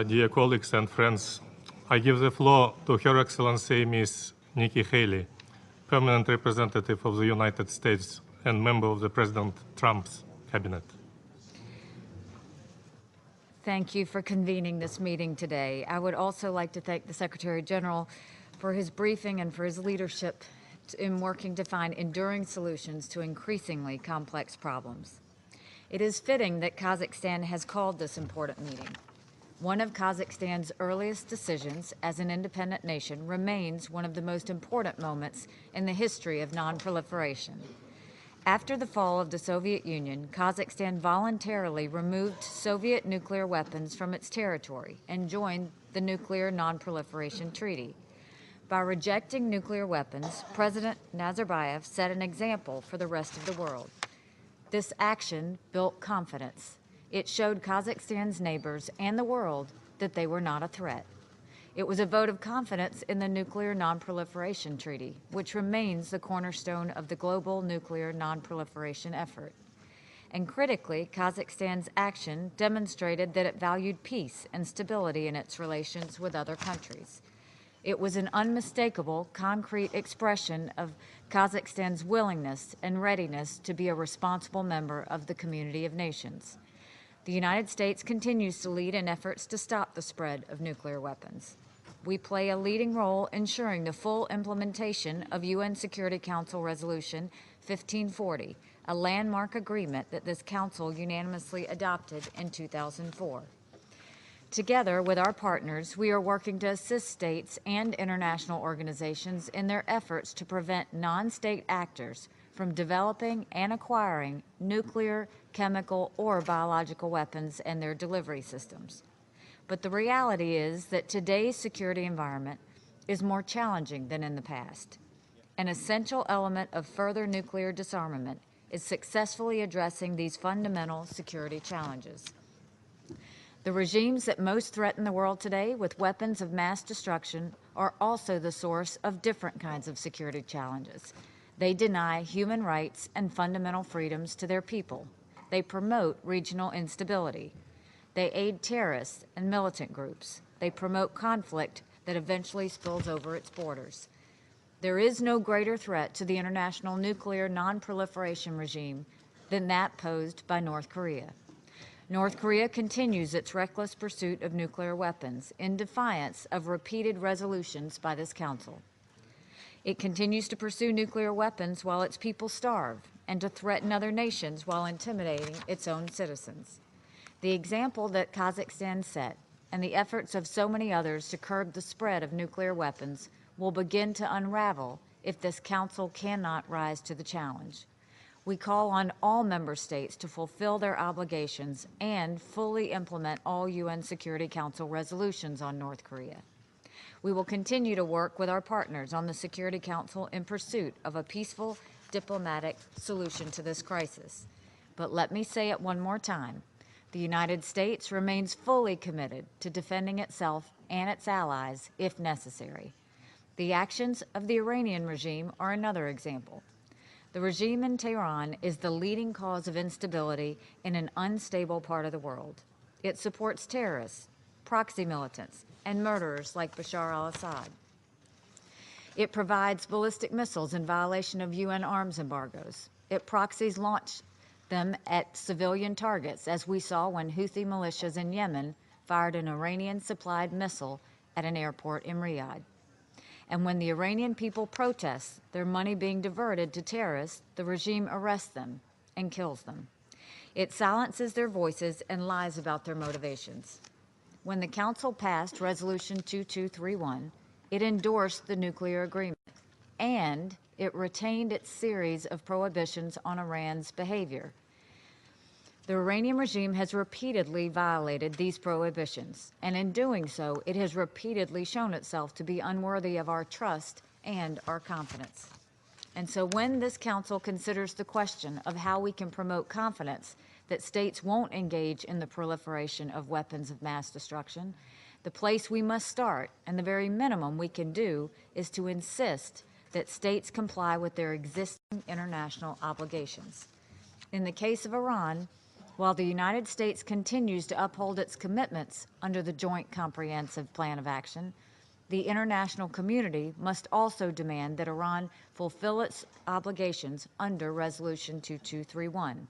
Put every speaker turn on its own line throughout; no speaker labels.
dear colleagues and friends, I give the floor to Her Excellency Ms. Nikki Haley, Permanent Representative of the United States and member of the President Trump's cabinet.
Thank you for convening this meeting today. I would also like to thank the Secretary General for his briefing and for his leadership in working to find enduring solutions to increasingly complex problems. It is fitting that Kazakhstan has called this important meeting. One of Kazakhstan's earliest decisions as an independent nation remains one of the most important moments in the history of non-proliferation. After the fall of the Soviet Union, Kazakhstan voluntarily removed Soviet nuclear weapons from its territory and joined the Nuclear Non-Proliferation Treaty. By rejecting nuclear weapons, President Nazarbayev set an example for the rest of the world. This action built confidence. It showed Kazakhstan's neighbors and the world that they were not a threat. It was a vote of confidence in the Nuclear Non-Proliferation Treaty, which remains the cornerstone of the global nuclear non-proliferation effort. And critically, Kazakhstan's action demonstrated that it valued peace and stability in its relations with other countries. It was an unmistakable, concrete expression of Kazakhstan's willingness and readiness to be a responsible member of the community of nations. The United States continues to lead in efforts to stop the spread of nuclear weapons. We play a leading role ensuring the full implementation of UN Security Council Resolution 1540, a landmark agreement that this Council unanimously adopted in 2004. Together with our partners, we are working to assist states and international organizations in their efforts to prevent non-state actors from developing and acquiring nuclear, chemical, or biological weapons and their delivery systems. But the reality is that today's security environment is more challenging than in the past. An essential element of further nuclear disarmament is successfully addressing these fundamental security challenges. The regimes that most threaten the world today with weapons of mass destruction are also the source of different kinds of security challenges. They deny human rights and fundamental freedoms to their people. They promote regional instability. They aid terrorists and militant groups. They promote conflict that eventually spills over its borders. There is no greater threat to the international nuclear non-proliferation regime than that posed by North Korea. North Korea continues its reckless pursuit of nuclear weapons in defiance of repeated resolutions by this Council. It continues to pursue nuclear weapons while its people starve and to threaten other nations while intimidating its own citizens. The example that Kazakhstan set and the efforts of so many others to curb the spread of nuclear weapons will begin to unravel if this Council cannot rise to the challenge. We call on all member states to fulfill their obligations and fully implement all UN Security Council resolutions on North Korea. We will continue to work with our partners on the Security Council in pursuit of a peaceful, diplomatic solution to this crisis. But let me say it one more time. The United States remains fully committed to defending itself and its allies if necessary. The actions of the Iranian regime are another example. The regime in Tehran is the leading cause of instability in an unstable part of the world. It supports terrorists, proxy militants, and murderers like Bashar al-Assad. It provides ballistic missiles in violation of UN arms embargoes. It proxies launch them at civilian targets, as we saw when Houthi militias in Yemen fired an Iranian-supplied missile at an airport in Riyadh. And when the Iranian people protest their money being diverted to terrorists, the regime arrests them and kills them. It silences their voices and lies about their motivations. When the Council passed Resolution 2231, it endorsed the nuclear agreement, and it retained its series of prohibitions on Iran's behavior. The Iranian regime has repeatedly violated these prohibitions, and in doing so, it has repeatedly shown itself to be unworthy of our trust and our confidence. And so when this Council considers the question of how we can promote confidence that states won't engage in the proliferation of weapons of mass destruction, the place we must start, and the very minimum we can do, is to insist that states comply with their existing international obligations. In the case of Iran, While the United States continues to uphold its commitments under the Joint Comprehensive Plan of Action, the international community must also demand that Iran fulfill its obligations under Resolution 2231.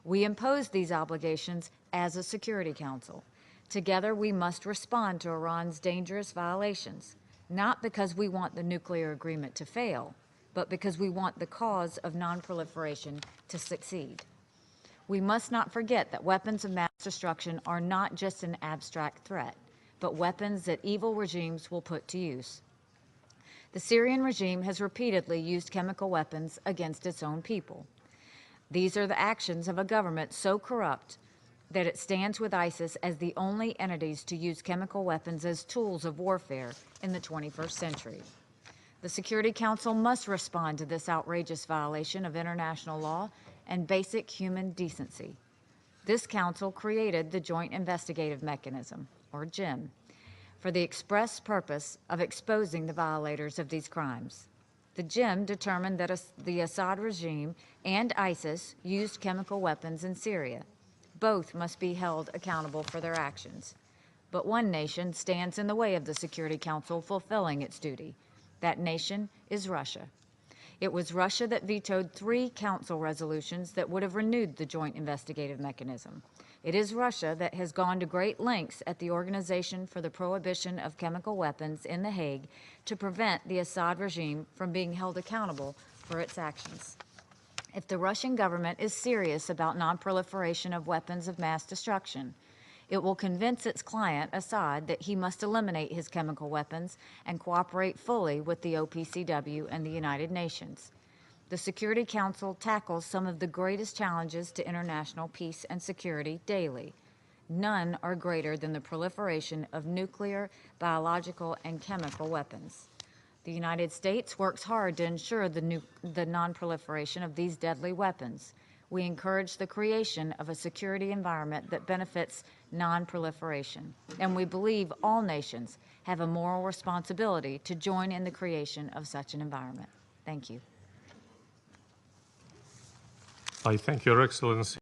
We impose these obligations as a Security Council. Together, we must respond to Iran's dangerous violations, not because we want the nuclear agreement to fail, but because we want the cause of nonproliferation to succeed. We must not forget that weapons of mass destruction are not just an abstract threat, but weapons that evil regimes will put to use. The Syrian regime has repeatedly used chemical weapons against its own people. These are the actions of a government so corrupt that it stands with ISIS as the only entities to use chemical weapons as tools of warfare in the 21st century. The Security Council must respond to this outrageous violation of international law and basic human decency. This council created the Joint Investigative Mechanism, or JIM, for the express purpose of exposing the violators of these crimes. The JIM determined that the Assad regime and ISIS used chemical weapons in Syria. Both must be held accountable for their actions. But one nation stands in the way of the Security Council fulfilling its duty. That nation is Russia. It was Russia that vetoed 3 council resolutions that would have renewed the Joint Investigative Mechanism. It is Russia that has gone to great lengths at the Organization for the Prohibition of Chemical Weapons in The Hague to prevent the Assad regime from being held accountable for its actions. If the Russian government is serious about nonproliferation of weapons of mass destruction, it will convince its client, Assad, that he must eliminate his chemical weapons and cooperate fully with the OPCW and the United Nations. The Security Council tackles some of the greatest challenges to international peace and security daily. None are greater than the proliferation of nuclear, biological, and chemical weapons. The United States works hard to ensure the non-proliferation of these deadly weapons. We encourage the creation of a security environment that benefits non-proliferation, and we believe all nations have a moral responsibility to join in the creation of such an environment. Thank you.
I thank Your Excellency.